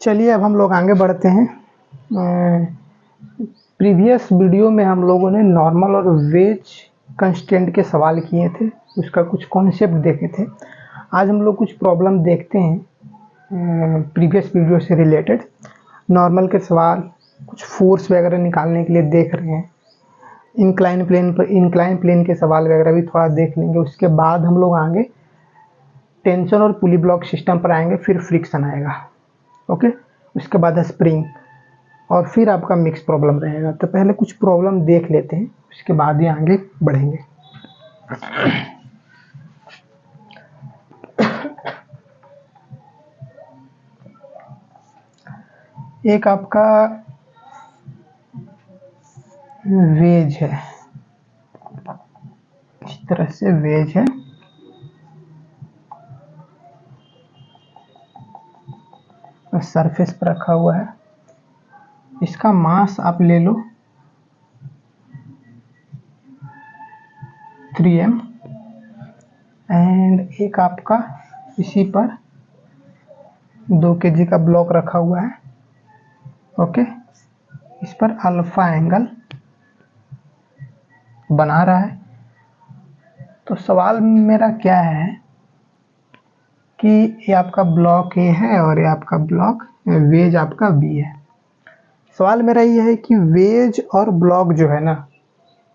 चलिए अब हम लोग आगे बढ़ते हैं। प्रीवियस वीडियो में हम लोगों ने नॉर्मल और वेज कंस्टेंट के सवाल किए थे, उसका कुछ कॉन्सेप्ट देखे थे। आज हम लोग कुछ प्रॉब्लम देखते हैं प्रीवियस वीडियो से रिलेटेड। नॉर्मल के सवाल, कुछ फोर्स वगैरह निकालने के लिए देख रहे हैं। इंक्लाइन प्लेन के सवाल वगैरह भी थोड़ा देख लेंगे। उसके बाद हम लोग आगे टेंशन और पुली ब्लॉक सिस्टम पर आएंगे, फिर फ्रिक्शन आएगा। ओके, उसके बाद स्प्रिंग और फिर आपका मिक्स प्रॉब्लम रहेगा। तो पहले कुछ प्रॉब्लम देख लेते हैं, उसके बाद ही आगे बढ़ेंगे। एक आपका वेज है, इस तरह से वेज है। सरफेस पर रखा हुआ है। इसका मास आप ले लो 3m एंड एक आपका इसी पर 2 kg का ब्लॉक रखा हुआ है। ओके, इस पर अल्फा एंगल बना रहा है। तो सवाल मेरा क्या है कि ये आपका ब्लॉक ए है और ये आपका ब्लॉक वेज आपका बी है। सवाल मेरा ये है कि वेज और ब्लॉक जो है ना,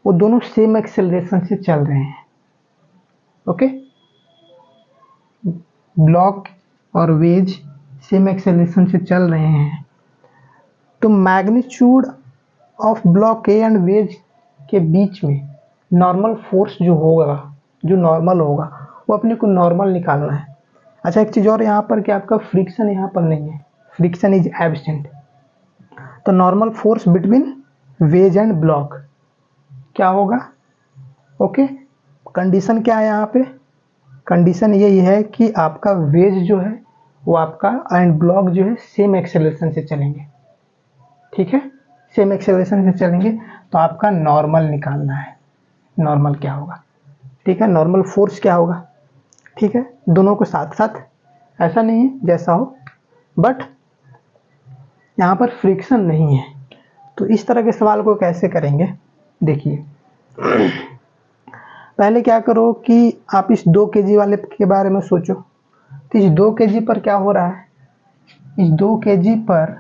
वो दोनों सेम एक्सेलरेशन से चल रहे हैं। ओके, ब्लॉक और वेज सेम एक्सेलरेशन से चल रहे हैं। तो magnitude of block A and wedge के बीच में नॉर्मल फोर्स जो होगा, जो नॉर्मल होगा, वो अपने को नॉर्मल निकालना है। अच्छा, एक चीज़ और यहाँ पर कि आपका फ्रिक्शन यहाँ पर नहीं है, फ्रिक्शन इज एब्सेंट। तो normal force between wedge and block क्या होगा? ओके, कंडीशन क्या है यहाँ पे? कंडीशन यही है कि आपका वेज जो है वो आपका एंड ब्लॉक जो है सेम एक्सेलरेशन से चलेंगे। ठीक है, सेम एक्सेलरेशन से चलेंगे। तो आपका नॉर्मल निकालना है। नॉर्मल क्या होगा? ठीक है, नॉर्मल फोर्स क्या होगा? ठीक है, दोनों को साथ साथ, ऐसा नहीं है जैसा हो, बट यहाँ पर फ्रिक्शन नहीं है। तो इस तरह के सवाल को कैसे करेंगे? देखिए, पहले क्या करो कि आप इस 2 kg वाले के बारे में सोचो। तो इस 2 kg पर क्या हो रहा है? इस 2 kg पर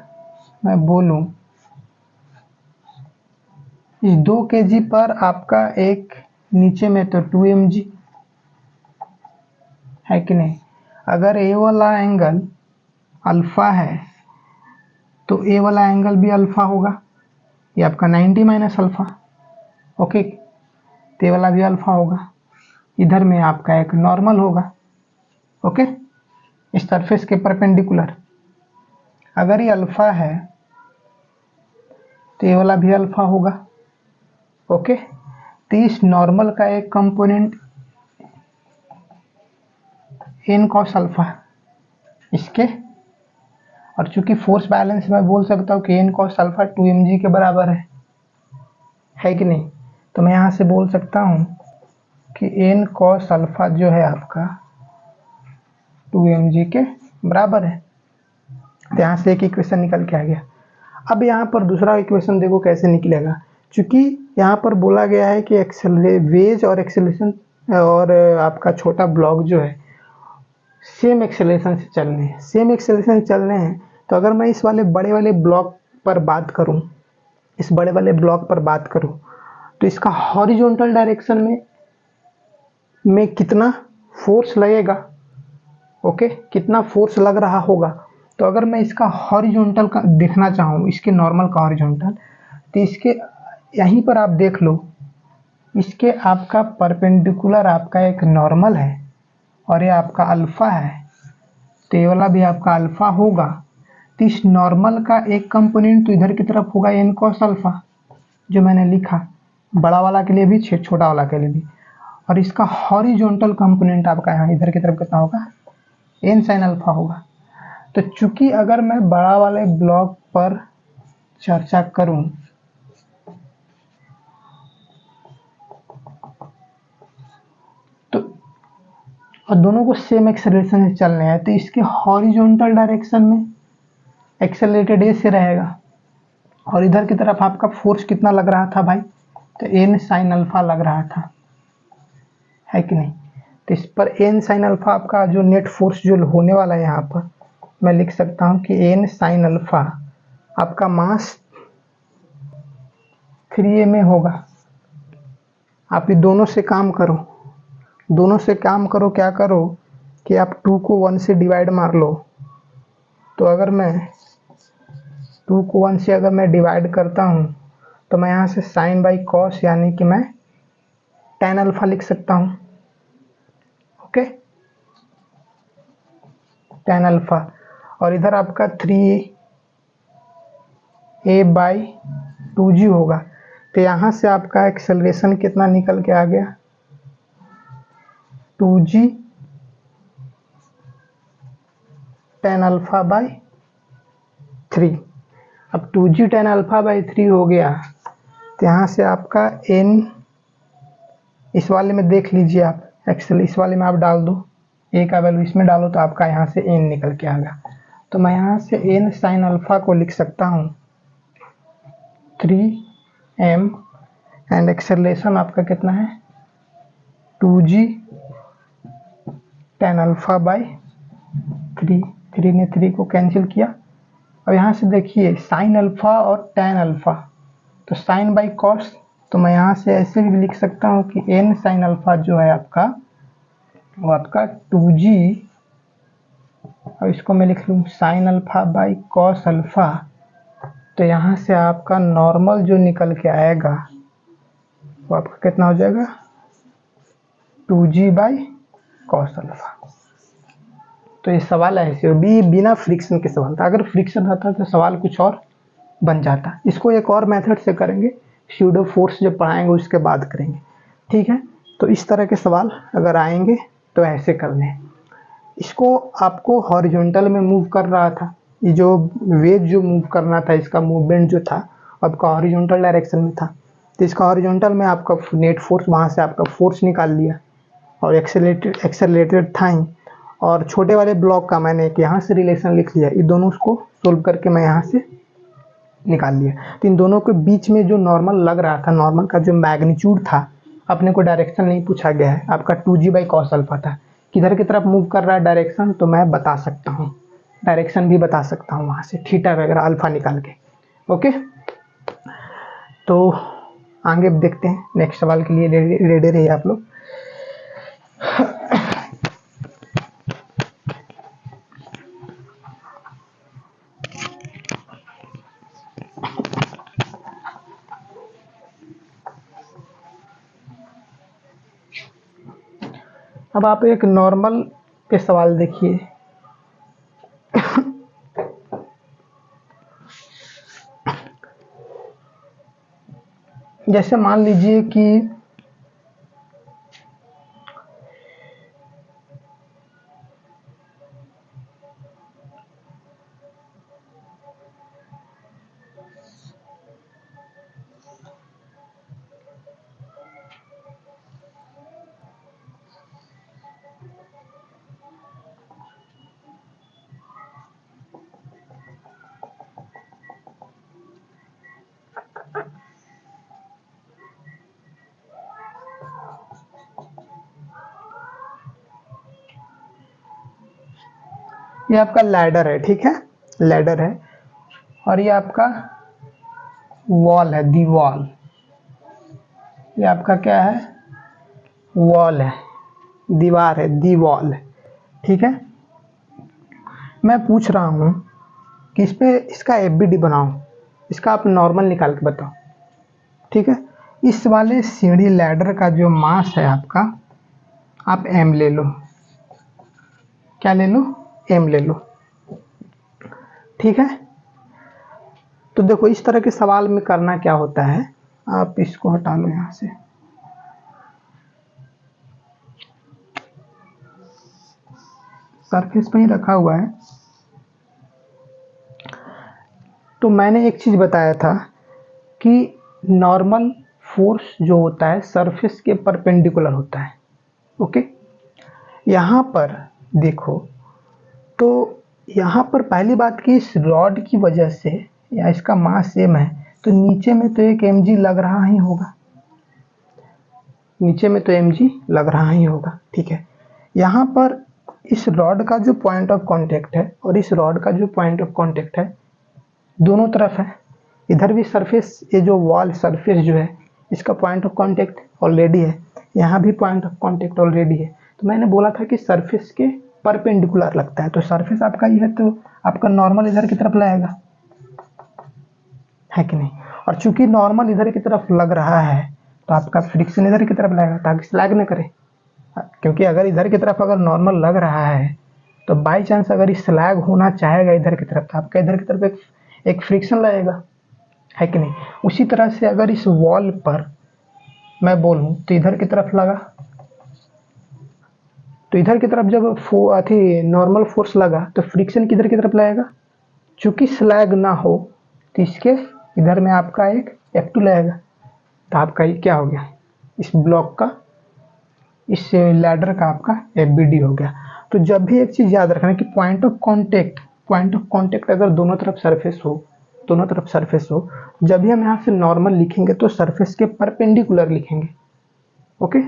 मैं बोलूं, इस 2 kg पर आपका एक नीचे में तो 2 mg है कि नहीं? अगर ए वाला एंगल अल्फा है तो ए वाला एंगल भी अल्फा होगा। ये आपका 90 माइनस अल्फा। ओके, तो ए वाला भी अल्फा होगा। इधर में आपका एक नॉर्मल होगा। ओके, इस सरफेस के परपेंडिकुलर। अगर ये अल्फा है तो ये वाला भी अल्फा होगा। ओके, तो इस नॉर्मल का एक कंपोनेंट एन कॉस अल्फा इसके, और चूंकि फोर्स बैलेंस मैं बोल सकता हूँ कि एन कॉस अल्फा 2 mg के बराबर है कि नहीं? तो मैं यहाँ से बोल सकता हूँ कि एन कॉस अल्फा जो है आपका 2 mg के बराबर है। तो यहाँ से एक इक्वेशन निकल के आ गया। अब यहाँ पर दूसरा इक्वेशन देखो कैसे निकलेगा। चूंकि यहाँ पर बोला गया है कि वेज और एक्सेलरेशन और आपका छोटा ब्लॉक जो है सेम एक्सेलरेशन से चल रहे हैं, सेम एक्सेलरेशन से चल रहे हैं। तो अगर मैं इस वाले बड़े वाले ब्लॉक पर बात करूं, इस बड़े वाले ब्लॉक पर बात करूं, तो इसका हॉरिजॉन्टल डायरेक्शन में कितना फोर्स लगेगा? ओके, कितना फोर्स लग रहा होगा? तो अगर मैं इसका हॉरिजॉन्टल का देखना चाहूँ, इसके नॉर्मल का हॉरिजॉन्टल, तो इसके यहीं पर आप देख लो, इसके आपका परपेंडिकुलर आपका एक नॉर्मल है और ये आपका अल्फा है। तो ये वाला भी आपका अल्फा होगा। तो इस नॉर्मल का एक कंपोनेंट तो इधर की तरफ होगा एन कॉस अल्फा, जो मैंने लिखा, बड़ा वाला के लिए भी छोटा वाला के लिए भी। और इसका हॉरिजॉन्टल कंपोनेंट आपका यहाँ इधर की तरफ कितना होगा? एन साइन अल्फा होगा। तो चूंकि अगर मैं बड़ा वाले ब्लॉक पर चर्चा करूं, तो और दोनों को सेम एक्सेलरेशन से चलने हैं, तो इसके हॉरिजॉन्टल डायरेक्शन में एक्सेलरेटेड ए से रहेगा, और इधर की तरफ आपका फोर्स कितना लग रहा था भाई, तो एन साइन अल्फा लग रहा था, है कि नहीं। तो इस पर एन साइन अल्फा आपका जो नेट फोर्स जो होने वाला है, यहाँ पर मैं लिख सकता हूँ कि एन साइन अल्फा आपका मास 3a में होगा। आप ये दोनों से काम करो, दोनों से काम करो, क्या करो कि आप 2 को 1 से डिवाइड मार लो। तो अगर मैं 2 को 1 से अगर मैं डिवाइड करता हूँ तो मैं यहाँ से साइन बाई कॉस यानी कि मैं tan अल्फा लिख सकता हूँ। ओके, tan अल्फा, और इधर आपका 3a बाई 2g होगा। तो यहाँ से आपका एक्सेलरेशन कितना निकल के आ गया, 2g tan अल्फा बाई 3। अब 2g tan अल्फा बाई 3 हो गया, तो यहाँ से आपका n इस वाले में देख लीजिए आप, एक्सेल इस वाले में आप डाल दो, a का वैल्यू इसमें डालो तो आपका यहाँ से n निकल के आएगा। तो मैं यहाँ से n साइन अल्फा को लिख सकता हूँ 3m, एंड एक्सेलरेशन आपका कितना है 2g tan अल्फा बाई 3। 3 ने 3 को कैंसिल किया। अब यहाँ से देखिए साइन अल्फा और tan अल्फा, तो साइन बाई कॉस, तो मैं यहाँ से ऐसे भी लिख सकता हूँ कि n साइन अल्फा जो है आपका वो आपका 2g, और इसको मैं लिख लूँ sine alpha by cos alpha. तो यहाँ से आपका नॉर्मल जो निकल के आएगा वो आपका कितना हो जाएगा 2g बाई कॉस अल्फा। तो ये सवाल ऐसे हो भी बिना फ्रिक्शन के सवाल था, अगर फ्रिक्शन रहता तो सवाल कुछ और बन जाता। इसको एक और मेथड से करेंगे, स्यूडो फोर्स जब पढ़ाएंगे उसके बाद करेंगे, ठीक है। तो इस तरह के सवाल अगर आएंगे तो ऐसे करने हैं। इसको आपको हॉरिजॉन्टल में मूव कर रहा था, ये जो वेव जो मूव करना था इसका मूवमेंट जो था आपका हॉरिजॉन्टल डायरेक्शन में था, तो इसका हॉरिजॉन्टल में आपका नेट फोर्स, वहाँ से आपका फोर्स निकाल लिया, और एक्सेलरेटेड था ही, और छोटे वाले ब्लॉक का मैंने एक यहाँ से रिलेशन लिख लिया, इन दोनों को सोल्व करके मैं यहाँ से निकाल लिया। तो इन दोनों के बीच में जो नॉर्मल लग रहा था, नॉर्मल का जो मैग्नीट्यूड था, अपने को डायरेक्शन नहीं पूछा गया है, आपका 2g बाई कॉस अल्फा था। किधर की तरफ मूव कर रहा है डायरेक्शन, तो मैं बता सकता हूँ, डायरेक्शन भी बता सकता हूँ वहाँ से थीटा वगैरह अल्फा निकाल के। ओके, तो आगे देखते हैं, नेक्स्ट सवाल के लिए रेडी रहिए आप लोग। अब आप एक नॉर्मल पे सवाल देखिए। जैसे मान लीजिए कि ये आपका लैडर है, ठीक है, लैडर है, और ये आपका वॉल है, दीवाल, ये आपका क्या है वॉल है, दीवार है, दीवाल है, ठीक है। मैं पूछ रहा हूँ कि इस पे इसका एफबीडी बनाओ, इसका आप नॉर्मल निकाल के बताओ, ठीक है। इस वाले सीढ़ी लैडर का जो मास है आपका, आप m ले लो, क्या ले लो, m ले लो, ठीक है। तो देखो इस तरह के सवाल में करना क्या होता है, आप इसको हटा लो यहाँ से, सरफेस पे ही रखा हुआ है। तो मैंने एक चीज बताया था कि नॉर्मल फोर्स जो होता है सरफेस के परपेंडिकुलर होता है। ओके, यहाँ पर देखो तो यहाँ पर पहली बात कि इस रॉड की वजह से या इसका मास सेम है तो नीचे में तो एक mg लग रहा ही होगा, नीचे में तो mg लग रहा ही होगा। ठीक है, यहाँ पर इस रॉड का जो पॉइंट ऑफ कांटेक्ट है और इस रॉड का जो पॉइंट ऑफ कांटेक्ट है दोनों तरफ है। इधर भी सरफेस, ये जो वॉल सरफेस जो है इसका पॉइंट ऑफ कांटेक्ट ऑलरेडी है, यहाँ भी पॉइंट ऑफ कांटेक्ट ऑलरेडी है। तो मैंने बोला था कि सरफेस के परपेंडिकुलर लगता है, तो सरफेस आपका ये है तो आपका नॉर्मल इधर की तरफ लगेगा, है कि नहीं। और चूंकि नॉर्मल इधर की तरफ लग रहा है तो आपका फ्रिक्शन इधर की तरफ लगेगा ताकि स्लैग न करे, क्योंकि अगर इधर की तरफ अगर नॉर्मल लग रहा है तो बाई चांस अगर स्लैग होना चाहेगा इधर की तरफ तो आपका इधर की तरफ एक फ्रिक्शन लगेगा, है कि नहीं। उसी तरह से अगर इस वॉल पर मैं बोलूं तो इधर की तरफ लगा, तो इधर की तरफ जब नॉर्मल फोर्स लगा तो फ्रिक्शन किधर की तरफ लगेगा, चूंकि स्लैग ना हो तो इसके इधर में आपका एक F2 लगेगा। तो आपका ये क्या हो गया, इस ब्लॉक का, इस लैडर का आपका FBD हो गया। तो जब भी एक चीज़ याद रखना कि पॉइंट ऑफ कांटेक्ट अगर दोनों तरफ सरफेस हो, जब भी हम यहाँ से नॉर्मल लिखेंगे तो सरफेस के परपेंडिकुलर लिखेंगे। ओके,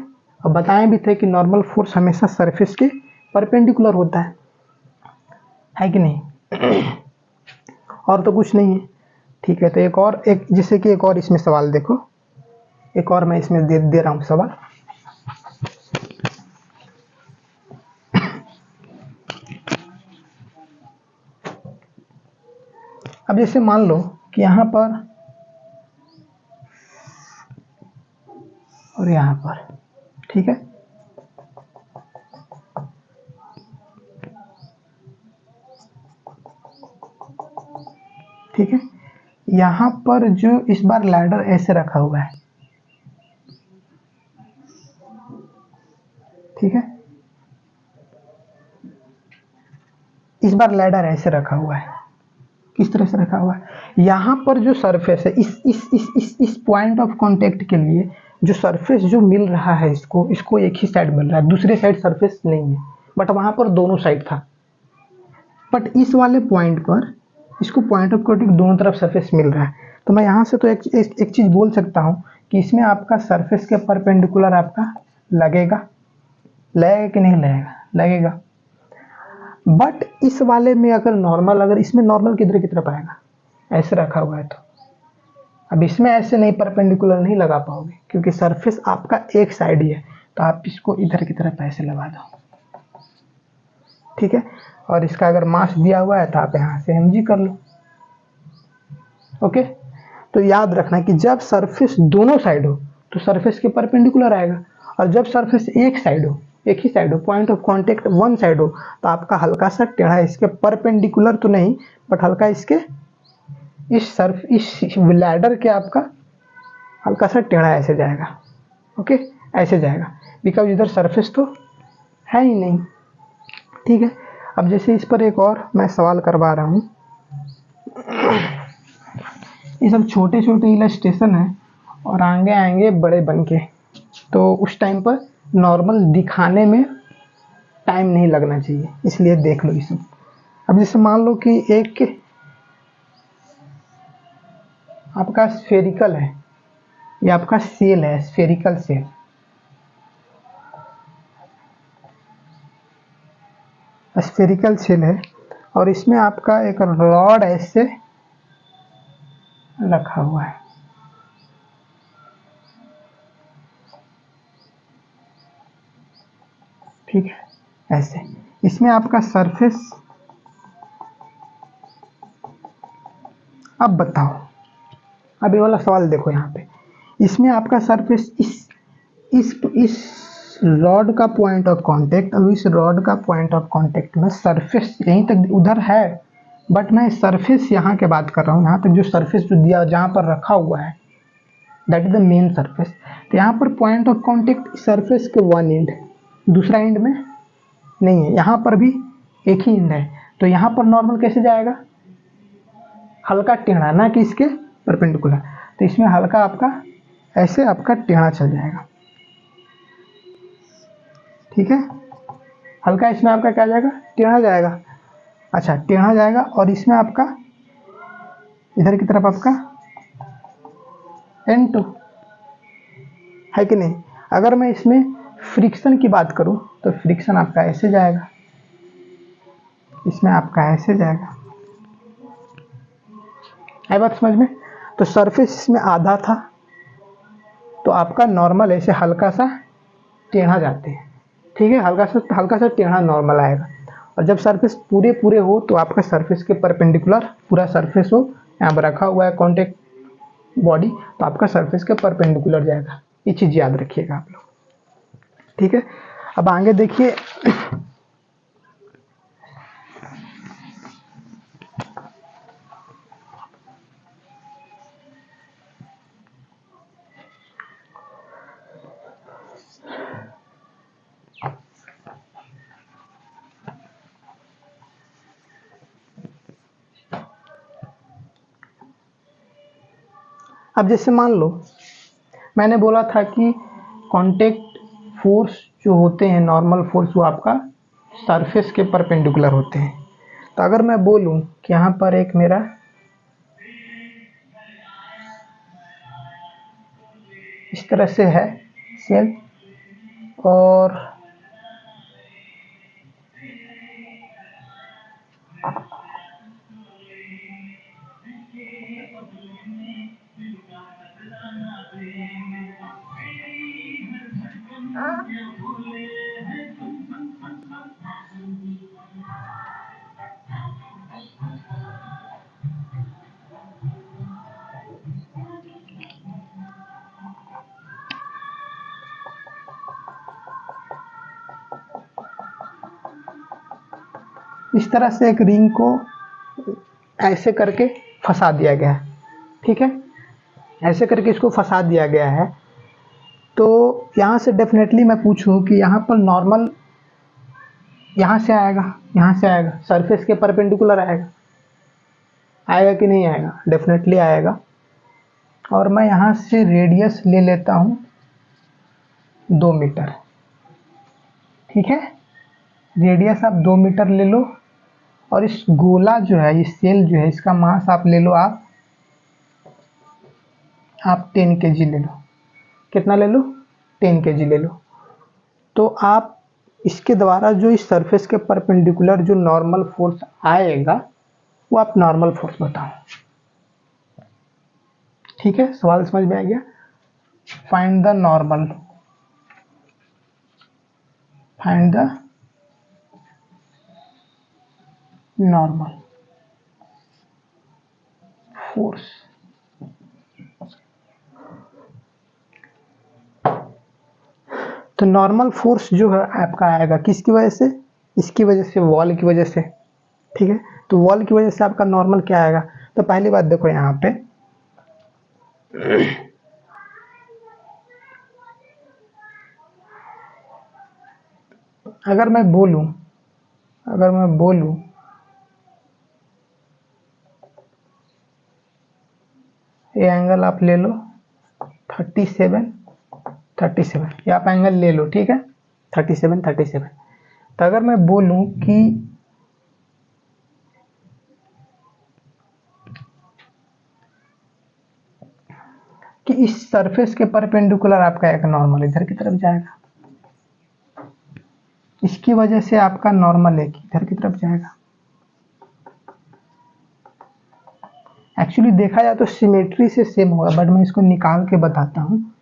अब बताएं भी थे कि नॉर्मल फोर्स हमेशा सरफेस के परपेंडिकुलर होता है कि नहीं। और तो कुछ नहीं है। ठीक है, तो एक जैसे कि एक और इसमें सवाल देखो, एक और मैं इसमें दे रहा हूँ सवाल। अब जैसे मान लो कि यहाँ पर और यहाँ पर, ठीक है, ठीक है, यहाँ पर जो इस बार लैडर ऐसे रखा हुआ है, ठीक है, इस बार लैडर ऐसे रखा हुआ है, किस तरह से रखा हुआ है, यहाँ पर जो सरफेस है इस पॉइंट ऑफ कांटेक्ट के लिए जो सरफेस जो मिल रहा है इसको एक ही साइड मिल रहा है, दूसरे साइड सरफेस नहीं है, बट वहां पर दोनों साइड था। बट इस वाले पॉइंट पर इसको पॉइंट ऑफ कांटेक्ट दोनों तरफ सरफेस मिल रहा है, तो मैं यहाँ से तो एक चीज बोल सकता हूँ कि इसमें आपका सरफेस के परपेंडिकुलर आपका लगेगा कि नहीं लगेगा, लगेगा। बट इस वाले में अगर इसमें नॉर्मल किधर की तरफ आएगा, ऐसे रखा हुआ है, तो अब इसमें ऐसे नहीं परपेंडिकुलर नहीं लगा पाओगे क्योंकि सरफेस आपका एक साइड ही है, तो आप इसको इधर की तरफ ऐसे लगा दो, ठीक है। और इसका अगर मास दिया हुआ है तो आप यहाँ से mg कर लो। ओके, तो याद रखना कि जब सरफेस दोनों साइड हो तो सरफेस के परपेंडिकुलर आएगा, और जब सरफेस एक ही साइड हो, point of contact one side हो, तो आपका हल्का सा टेढ़ा, इसके परपेंडिकुलर तो नहीं बट हल्का इसके इस लैडर के आपका हल्का सा टेढ़ा ऐसे जाएगा। ओके, ऐसे जाएगा बिकॉज इधर सरफेस तो है ही नहीं, ठीक है। अब जैसे इस पर एक और मैं सवाल करवा रहा हूँ, ये सब छोटे छोटे इलस्ट्रेशन है और आगे आएंगे बड़े बन के, तो उस टाइम पर नॉर्मल दिखाने में टाइम नहीं लगना चाहिए, इसलिए देख लो इसे। अब जैसे मान लो कि एक आपका स्फेरिकल है, ये आपका सेल है, स्फेरिकल सेल, स्फेरिकल सेल है, और इसमें आपका एक रॉड ऐसे रखा हुआ है, ठीक है, ऐसे। इसमें आपका सरफेस, अब बताओ, अब ये वाला सवाल देखो यहाँ पे, इसमें आपका सरफेस इस रॉड का पॉइंट ऑफ कांटेक्ट और इस रॉड का पॉइंट ऑफ कांटेक्ट में सरफेस यहीं तक उधर है, बट मैं सरफेस यहाँ के बात कर रहा हूँ, यहाँ तक जो सरफेस जो दिया जहाँ पर रखा हुआ है that is the main surface. तो यहाँ पर पॉइंट ऑफ कांटेक्ट सरफेस के वन एंड, दूसरा एंड में नहीं है, यहाँ पर भी एक ही एंड है, तो यहाँ पर नॉर्मल कैसे जाएगा, हल्का टेढ़ा, ना कि इसके परपेंडिकुलर, तो इसमें हल्का आपका ऐसे आपका टेढ़ा चल जाएगा, ठीक है, हल्का इसमें आपका क्या जाएगा, टेढ़ा जाएगा। अच्छा टेढ़ा जाएगा और इसमें आपका इधर की तरफ आपका N2 है कि नहीं। अगर मैं इसमें फ्रिक्शन की बात करूं तो फ्रिक्शन आपका ऐसे जाएगा, इसमें आपका ऐसे जाएगा, है बात समझ में। तो सरफेस इसमें आधा था तो आपका नॉर्मल ऐसे हल्का सा टेढ़ा जाते हैं, ठीक है, हल्का सा टेढ़ा नॉर्मल आएगा। और जब सरफेस पूरे पूरे हो तो आपका सरफेस के परपेंडिकुलर पूरा सरफेस हो, यहाँ पर रखा हुआ है कॉन्टेक्ट बॉडी, तो आपका सरफेस के परपेंडिकुलर जाएगा। ये चीज़ याद रखिएगा आप लोग, ठीक है। अब आगे देखिए अब जैसे मान लो मैंने बोला था कि कांटेक्ट फोर्स जो होते हैं नॉर्मल फोर्स वो आपका सरफेस के परपेंडिकुलर होते हैं। तो अगर मैं बोलूं कि यहाँ पर एक मेरा इस तरह से है सेल और इस तरह से एक रिंग को ऐसे करके फंसा दिया गया है, ठीक है, ऐसे करके इसको फंसा दिया गया है। तो यहाँ से डेफिनेटली मैं पूछूं कि यहाँ पर नॉर्मल यहाँ से आएगा सरफेस के परपेंडिकुलर आएगा कि नहीं आएगा, डेफिनेटली आएगा। और मैं यहाँ से रेडियस ले लेता हूँ 2 मीटर, ठीक है, रेडियस आप 2 मीटर ले लो। और इस गोला जो है, इस सेल जो है, इसका मास आप ले लो, आप 10 kg ले लो। कितना ले लो? 10 kg ले लो। तो आप इसके द्वारा जो इस सरफेस के परपेंडिकुलर जो नॉर्मल फोर्स आएगा वो आप नॉर्मल फोर्स बताओ, ठीक है। सवाल समझ में आ गया। Find the normal force. तो नॉर्मल फोर्स जो है आपका आएगा किसकी वजह से? इसकी वजह से, वॉल की वजह से, ठीक है। तो वॉल की वजह से आपका नॉर्मल क्या आएगा? तो पहली बात देखो यहाँ पे अगर मैं बोलूं ये एंगल आप ले लो 37 ये आप एंगल ले लो, ठीक है, 37। तो अगर मैं बोलूं कि इस सरफेस के परपेंडिकुलर आपका एक नॉर्मल इधर की तरफ जाएगा, इसकी वजह से आपका नॉर्मल एक इधर की तरफ जाएगा। एक्चुअली देखा जाए तो सिमेट्री से सेम होगा, बट मैं इसको निकाल के बताता हूँ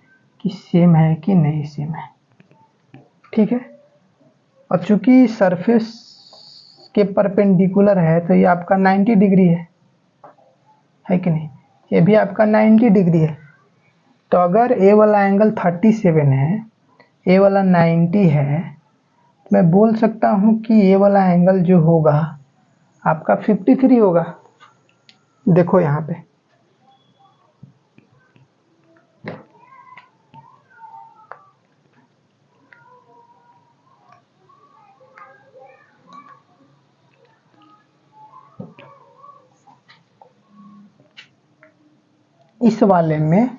कि सेम है कि नहीं सेम है, ठीक है। और चूंकि सरफेस के परपेंडिकुलर है तो ये आपका 90 डिग्री है कि नहीं? ये भी आपका 90 डिग्री है। तो अगर ए वाला एंगल 37 है, ए वाला 90 है, मैं बोल सकता हूँ कि ए वाला एंगल जो होगा आपका 53 होगा। देखो यहाँ पे इस वाले में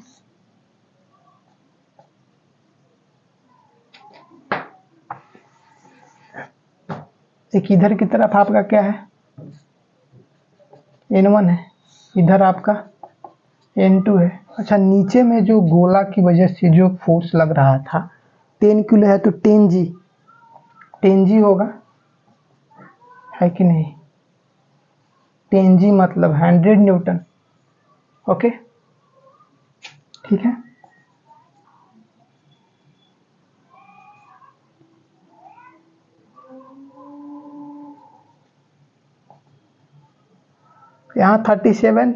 एक इधर की तरफ आपका क्या है N1 है, इधर आपका N2 है। अच्छा, नीचे में जो गोला की वजह से जो फोर्स लग रहा था 10 किलो है तो 10G होगा, है कि नहीं? 10G मतलब 100 न्यूटन। ओके, ठीक है। यहाँ 37,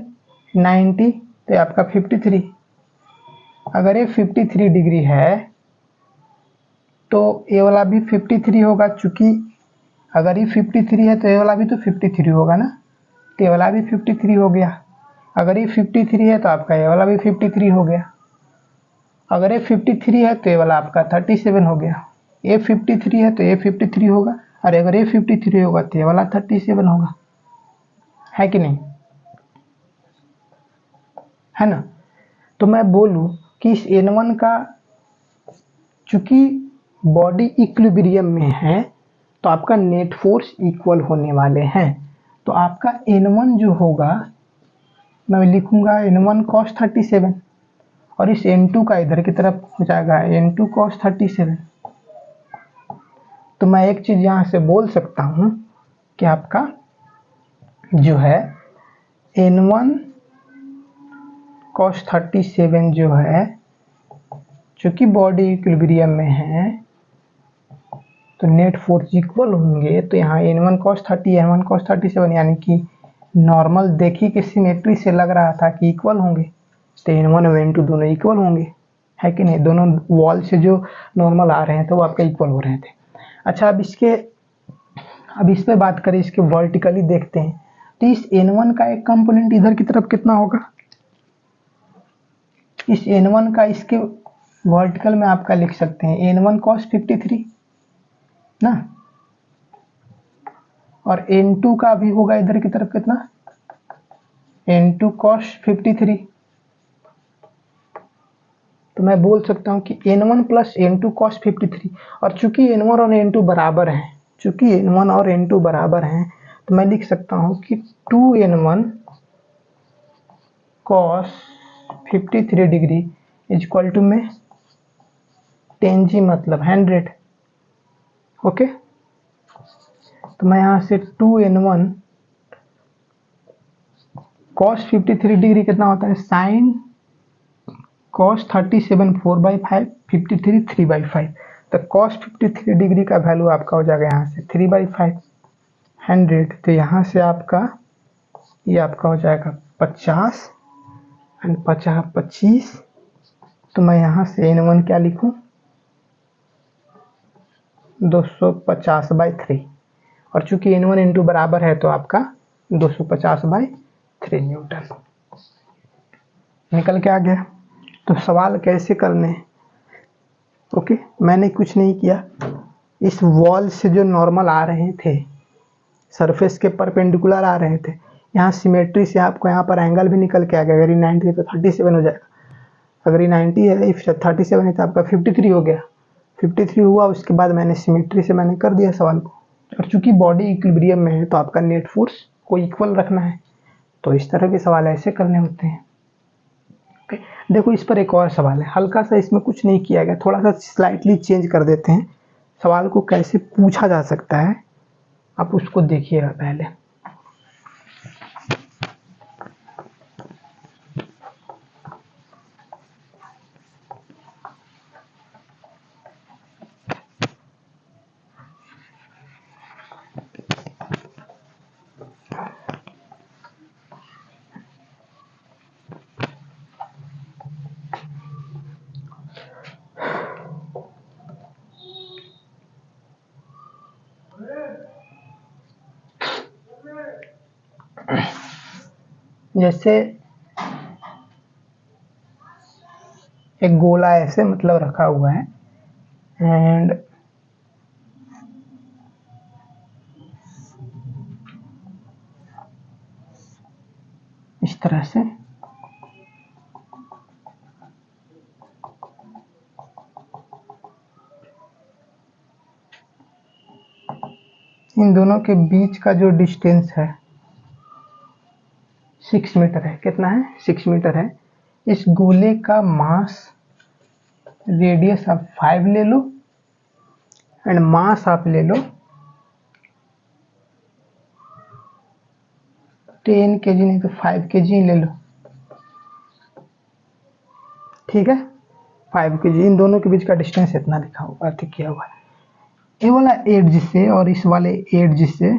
90 तो ये आपका 53। अगर ये 53 डिग्री है तो ये वाला भी 53 होगा, चूंकि अगर ये 53 है तो ये वाला भी तो 53 होगा ना, तो ये वाला भी 53 हो गया। अगर ये 53 है तो आपका ये वाला भी 53 हो गया। अगर ये 53 है तो ये वाला आपका 37 हो गया। ये 53 है तो ये 53 होगा, और अगर ये 53 होगा तो ये वाला 37 होगा, है कि नहीं? है ना? तो मैं बोलूं कि इस N1 का, चूंकि बॉडी इक्विलिब्रियम में है तो आपका नेट फोर्स इक्वल होने वाले हैं। तो आपका N1 जो होगा, मैं लिखूंगा N1 cos 37, और इस N2 का इधर की तरफ हो जाएगा N2 cos 37। तो मैं एक चीज यहां से बोल सकता हूं कि आपका जो है N1 cos 37 जो है, चूंकि बॉडी इक्विलिब्रियम में है तो नेट फोर्स इक्वल होंगे। तो यहाँ N1 cos 30, N1 cos 37, यानी कि नॉर्मल देखी कि सिमेट्री से लग रहा था कि इक्वल होंगे, तो N1 और N2 दोनों इक्वल होंगे, है कि नहीं? दोनों वॉल से जो नॉर्मल आ रहे हैं तो वो आपके इक्वल हो रहे थे। अच्छा, अब इस पे बात करें, इसके वर्टिकली देखते हैं। तो इस N1 का एक कंपोनेंट इधर की तरफ कितना होगा? इस N1 का इसके वर्टिकल में आपका लिख सकते हैं N1 cos 53 ना, और N2 का भी होगा इधर की तरफ कितना? N2 cos 53। तो मैं बोल सकता हूं कि N1 प्लस N2 cos 53, और चूंकि N1 और N2 बराबर हैं, तो मैं लिख सकता हूं कि 2N1 cos 53 degree is equal to में 10G मतलब 100। ओके, तो मैं यहां से 2N1 cos 53 डिग्री कितना होता है? Sine cos 37 4/5, 53 3/5। तो cos 53 डिग्री का वैल्यू आपका हो जाएगा यहाँ से 3/5 100। तो यहाँ से आपका ये आपका हो जाएगा 50 एंड 50 25। तो मैं यहाँ से N1 क्या लिखूं? 250/3, और चूंकि N1 N2 बराबर है तो आपका 250/3 न्यूटन निकल के आ गया। तो सवाल कैसे करने हैं? ओके, मैंने कुछ नहीं किया, इस वॉल से जो नॉर्मल आ रहे थे, सरफेस के परपेंडिकुलर आ रहे थे, यहाँ सिमेट्री से आपको यहाँ पर एंगल भी निकल के आ गया। अगर ये 90 है तो 37 हो जाएगा, अगर ये 90 है, 37 है तो आपका 53 हो गया। 53 हुआ, उसके बाद मैंने सिमेट्री से मैंने कर दिया सवाल को। और चूंकि बॉडी इक्विलिब्रियम में है तो आपका नेट फोर्स को इक्वल रखना है। तो इस तरह के सवाल ऐसे करने होते हैं। ओके, देखो इस पर एक और सवाल है, हल्का सा इसमें कुछ नहीं किया गया, थोड़ा सा स्लाइटली चेंज कर देते हैं। सवाल को कैसे पूछा जा सकता है आप उसको देखिएगा पहले। जैसे एक गोला ऐसे मतलब रखा हुआ है एंड इस तरह से इन दोनों के बीच का जो डिस्टेंस है 6 मीटर है। कितना है? 6 मीटर है। इस गोले का मास, रेडियस आप 5 ले लो एंड मास आप ले लो 10 kg, नहीं तो 5 kg ले लो, ठीक है। 5 kg, इन दोनों के बीच का डिस्टेंस इतना लिखा हुआ, अर्थ किया हुआ है। ये वाला एड्ज से और इस वाले एड्ज से,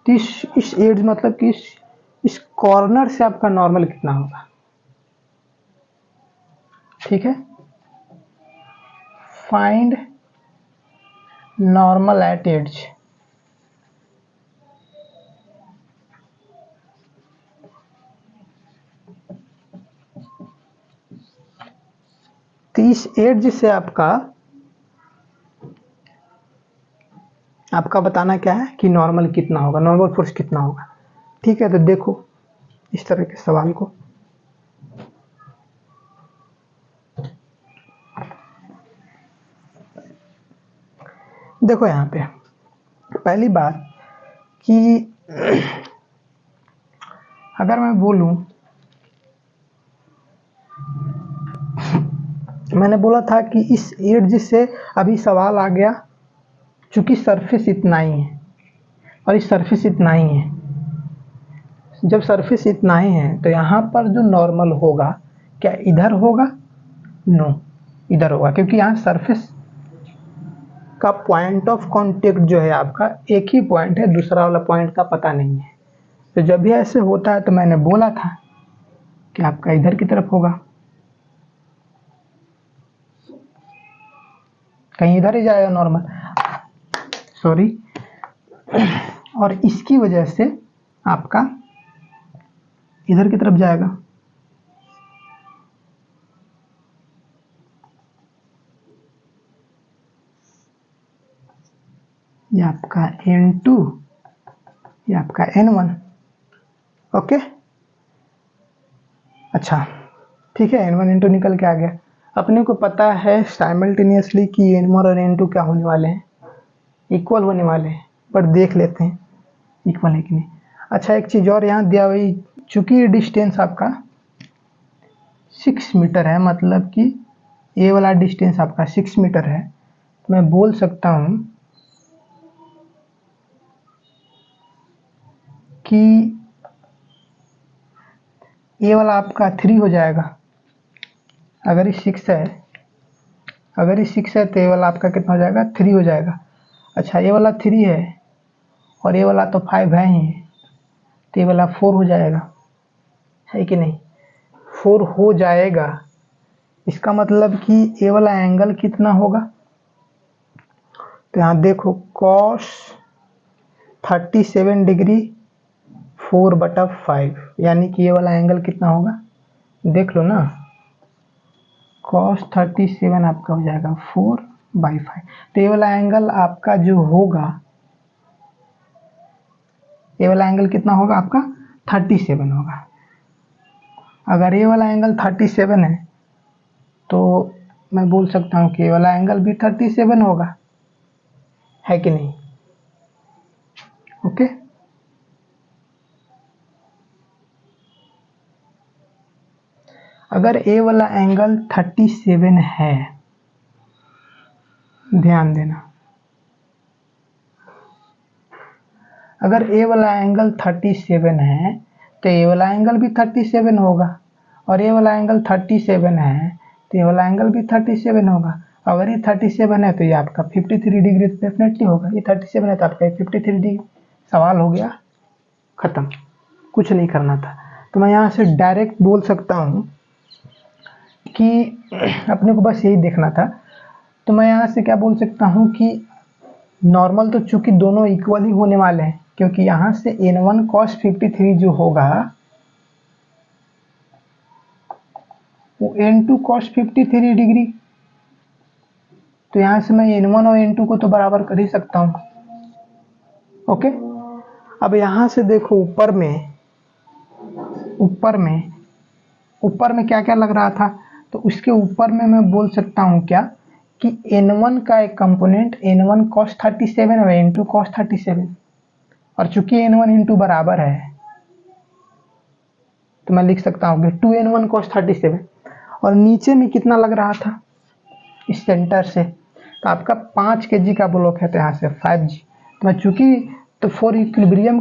तो इस एड्ज मतलब कि इस कॉर्नर से आपका नॉर्मल कितना होगा, ठीक है। Find normal at edge. तो इस एड्ज से आपका बताना क्या है कि नॉर्मल कितना होगा, नॉर्मल फोर्स कितना होगा, ठीक है। तो देखो इस तरह के सवाल को, देखो यहाँ पे पहली बात कि अगर मैं बोलूं, मैंने बोला था कि इस एड्ज से अभी सवाल आ गया, चूंकि सरफेस इतना ही है और इस सरफेस इतना ही है, जब सरफेस इतना ही है तो यहाँ पर जो नॉर्मल होगा क्या इधर होगा? नो, इधर होगा, क्योंकि यहाँ सरफेस का पॉइंट ऑफ कांटेक्ट जो है आपका एक ही पॉइंट है, दूसरा वाला पॉइंट का पता नहीं है। तो जब भी ऐसे होता है तो मैंने बोला था कि आपका इधर की तरफ होगा, कहीं इधर ही जाएगा नॉर्मल, सॉरी। और इसकी वजह से आपका इधर की तरफ जाएगा। ये आपका N2, ये आपका N1, ओके। अच्छा ठीक है, N1 N2 निकल के आ गया। अपने को पता है साइमल्टेनियसली कि N1 और N2 क्या होने वाले हैं, इक्वल होने वाले हैं, पर देख लेते हैं इक्वल है कि नहीं। अच्छा एक चीज़ और यहाँ दिया हुई, चूंकि डिस्टेंस आपका 6 मीटर है, मतलब कि ये वाला डिस्टेंस आपका 6 मीटर है, तो मैं बोल सकता हूँ कि ये वाला आपका 3 हो जाएगा। अगर ये 6 है, अगर ये 6 है तो ये वाला आपका कितना हो जाएगा? 3 हो जाएगा। अच्छा ये वाला 3 है और ये वाला तो 5 है ही, तो ये वाला 4 हो जाएगा, है कि नहीं? 4 हो जाएगा। इसका मतलब कि ये वाला एंगल कितना होगा? तो यहाँ देखो cos 37 डिग्री 4/5, यानी कि ये वाला एंगल कितना होगा? देख लो ना, cos 37 आपका हो जाएगा 4/5। तो ये वाला एंगल आपका जो होगा, ये वाला एंगल कितना होगा आपका? 37 होगा। अगर ये वाला एंगल 37 है तो मैं बोल सकता हूँ कि ये वाला एंगल भी 37 होगा, है कि नहीं? ओके। अगर ए वाला एंगल 37 है, ध्यान देना, अगर ए वाला एंगल 37 है तो ये वाला एंगल भी 37 होगा, और ये वाला एंगल 37 है तो ये वाला एंगल भी 37 होगा। अगर ये 37 है तो ये आपका 53 डिग्री तो डेफिनेटली होगा, ये 37 है तो आपका 53 डिग्री। सवाल हो गया खत्म, कुछ नहीं करना था। तो मैं यहाँ से डायरेक्ट बोल सकता हूँ कि अपने को बस यही देखना था। तो मैं यहाँ से क्या बोल सकता हूँ कि नॉर्मल तो चूंकि दोनों इक्वल ही होने वाले हैं, क्योंकि यहाँ से N1 cos 53 जो होगा वो N2 cos 53 डिग्री, तो यहाँ से मैं N1 और N2 को तो बराबर कर ही सकता हूँ। ओके। अब यहाँ से देखो ऊपर में क्या क्या लग रहा था, तो उसके ऊपर में मैं बोल सकता हूँ क्या कि N1 का एक कंपोनेंट N1 cos 37 और N2 cos 37, और चूंकि n1 इंटू बराबर है तो मैं लिख सकता हूँ कि 2n1 cos 37, और नीचे में कितना लग रहा था इस सेंटर से, तो आपका 5 kg का ब्लॉक है तो यहाँ से 5g। तो मैं चूंकि तो फॉर इक्विलिब्रियम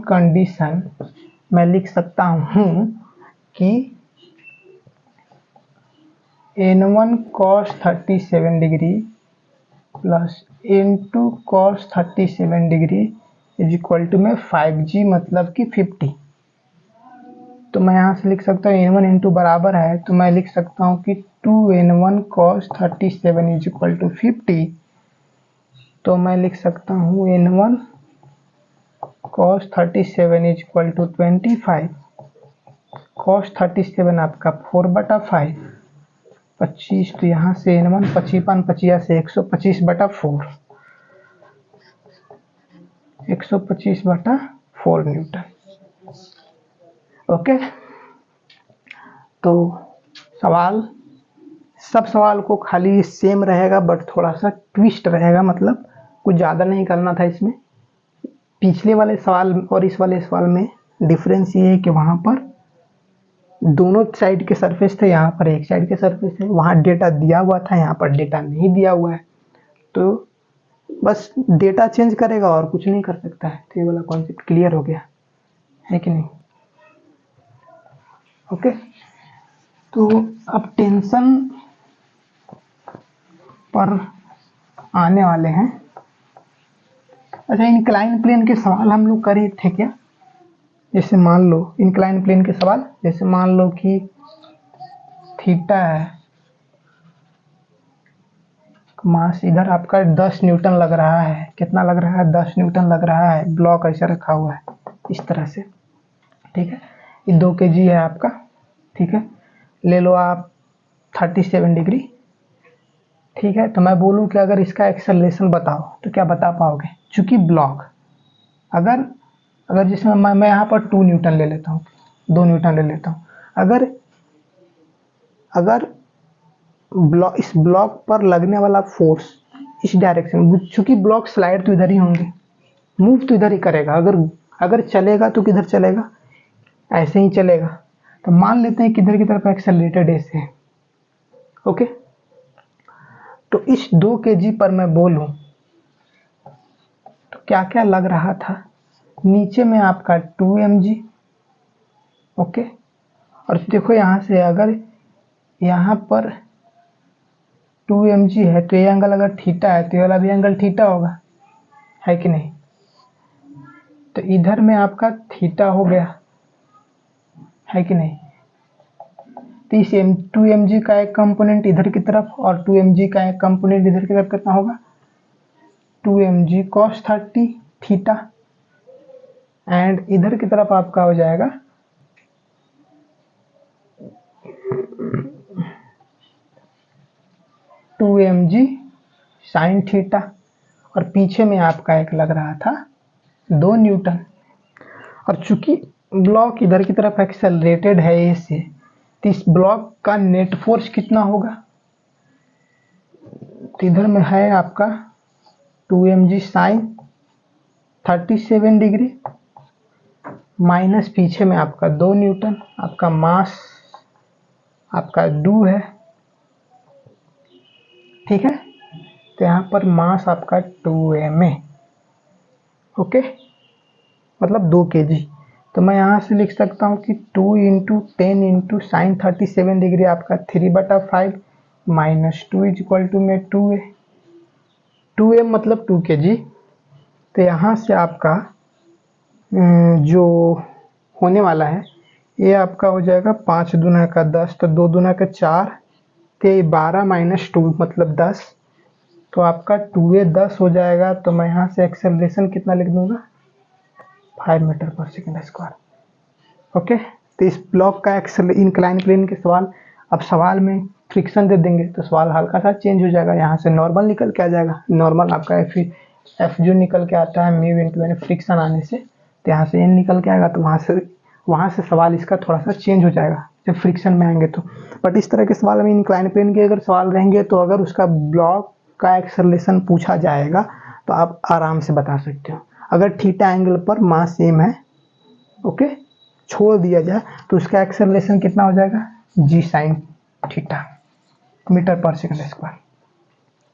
कंडीशन मैं लिख सकता हूँ कि n1 cos 37 degree plus n2 cos 37 degree is equal to में 5g मतलब कि 50। तो मैं यहाँ से लिख सकता हूँ n1 इंटू बराबर है तो मैं लिख सकता हूँ कि 2n1 cos 37 is equal to 50। तो मैं लिख सकता हूँ n1 cos 37 is equal to 25। cos 37 आपका 4/5, 25, तो यहाँ से n1 55 50 से 125/4, 125/4 न्यूटन। ओके, तो सब सवाल को खाली सेम रहेगा बट थोड़ा सा ट्विस्ट रहेगा, मतलब कुछ ज़्यादा नहीं करना था इसमें। पिछले वाले सवाल और इस वाले सवाल में डिफरेंस ये है कि वहाँ पर दोनों साइड के सरफेस थे, यहाँ पर एक साइड के सरफेस है। वहाँ डेटा दिया हुआ था, यहाँ पर डेटा नहीं दिया हुआ है, तो बस डेटा चेंज करेगा और कुछ नहीं कर सकता है। तो ये वाला कॉन्सेप्ट क्लियर हो गया है कि नहीं? ओके, तो अब टेंशन पर आने वाले हैं। अच्छा, इंक्लाइन प्लेन के सवाल हम लोग करे थे क्या? जैसे मान लो इंक्लाइन प्लेन के सवाल, जैसे मान लो कि थीटा है, मास इधर आपका 10 न्यूटन लग रहा है। कितना लग रहा है? 10 न्यूटन लग रहा है। ब्लॉक ऐसा रखा हुआ है इस तरह से, ठीक है। ये 2 kg है आपका, ठीक है। ले लो आप 37 डिग्री, ठीक है। तो मैं बोलूँ कि अगर इसका एक्सेलरेशन बताओ तो क्या बता पाओगे? चूंकि ब्लॉक अगर जिसमें मैं यहाँ पर 2 न्यूटन ले लेता हूँ, 2 न्यूटन ले लेता हूँ। अगर इस ब्लॉक पर लगने वाला फोर्स इस डायरेक्शन, चूंकि ब्लॉक स्लाइड तो इधर ही होंगे, मूव तो इधर ही करेगा। अगर चलेगा तो किधर चलेगा? ऐसे ही चलेगा। तो मान लेते हैं किधर की तरफ एक्सेलरेटेड ऐसे है। ओके, तो इस 2 kg पर मैं बोलूं तो क्या क्या लग रहा था? नीचे में आपका 2 mg, ओके। और देखो यहाँ से अगर यहाँ पर 2 mg है तो ये एंगल अगर थीटा है तो ये वाला भी एंगल थीटा होगा, है कि नहीं? तो इधर में आपका थीटा हो गया, है कि नहीं? तो इस 2 mg का एक कंपोनेंट इधर की तरफ और 2 mg का एक कंपोनेंट इधर की तरफ कितना होगा? 2 mg cos 30 थीटा, एंड इधर की तरफ आपका हो जाएगा 2 mg sin थीटा, और पीछे में आपका एक लग रहा था 2 न्यूटन। और चूंकि ब्लॉक इधर की तरफ एक्सेलरेटेड है ए से, तो इस ब्लॉक का नेट फोर्स कितना होगा? तो इधर में है आपका 2 mg sin 37 डिग्री माइनस पीछे में आपका 2 न्यूटन, आपका मास आपका 2 है, ठीक है। तो यहाँ पर मास आपका 2m है, ओके, मतलब 2 kg। तो मैं यहाँ से लिख सकता हूँ कि 2 × 10 × sin 37 डिग्री आपका 3/5 माइनस 2 इज इक्वल टू में 2a, 2m मतलब 2 kg। तो यहाँ से आपका जो होने वाला है ये आपका हो जाएगा 5 दूना का 10, तो 2 दूना का 4, तो 12 माइनस 2 मतलब 10, तो आपका 2a 10 हो जाएगा। तो मैं यहाँ से एक्सेलरेशन कितना लिख दूंगा? 5 मीटर पर सेकेंड स्क्वायर। ओके, तो इस ब्लॉक का इंक्लाइन प्लेन के सवाल, अब सवाल में फ्रिक्शन दे देंगे तो सवाल हल्का सा चेंज हो जाएगा। यहाँ से नॉर्मल निकल के आ जाएगा। नॉर्मल आपका एफ जो निकल के आता है म्यू इंटू एन, फ्रिक्शन आने से, तो यहाँ से एन निकल के आएगा। तो वहाँ से सवाल इसका थोड़ा सा चेंज हो जाएगा जब फ्रिक्शन में आएंगे तो। बट इस तरह के सवाल में इंक्लाइन प्लेन के अगर सवाल रहेंगे तो अगर उसका ब्लॉक का एक्सेलरेशन पूछा जाएगा तो आप आराम से बता सकते हो। अगर थीटा एंगल पर मास सेम है, ओके, छोड़ दिया जाए तो उसका एक्सेलरेशन कितना हो जाएगा, जी साइन थीटा मीटर पर सेकंड स्क्वायर।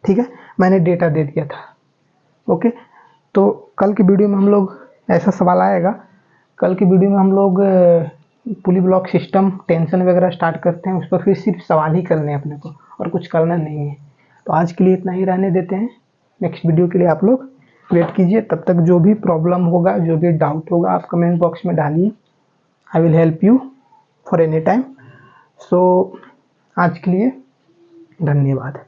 ठीक है, मैंने डेटा दे दिया था। ओके, तो कल की वीडियो में हम लोग, ऐसा सवाल आएगा, कल की वीडियो में हम लोग पुली ब्लॉक सिस्टम टेंशन वगैरह स्टार्ट करते हैं। उस पर फिर सिर्फ सवाल ही करने हैं अपने को, और कुछ करना नहीं है। तो आज के लिए इतना ही रहने देते हैं। नेक्स्ट वीडियो के लिए आप लोग वेट कीजिए। तब तक जो भी प्रॉब्लम होगा, जो भी डाउट होगा, आप कमेंट बॉक्स में डालिए। I will help you for any time. So आज के लिए धन्यवाद।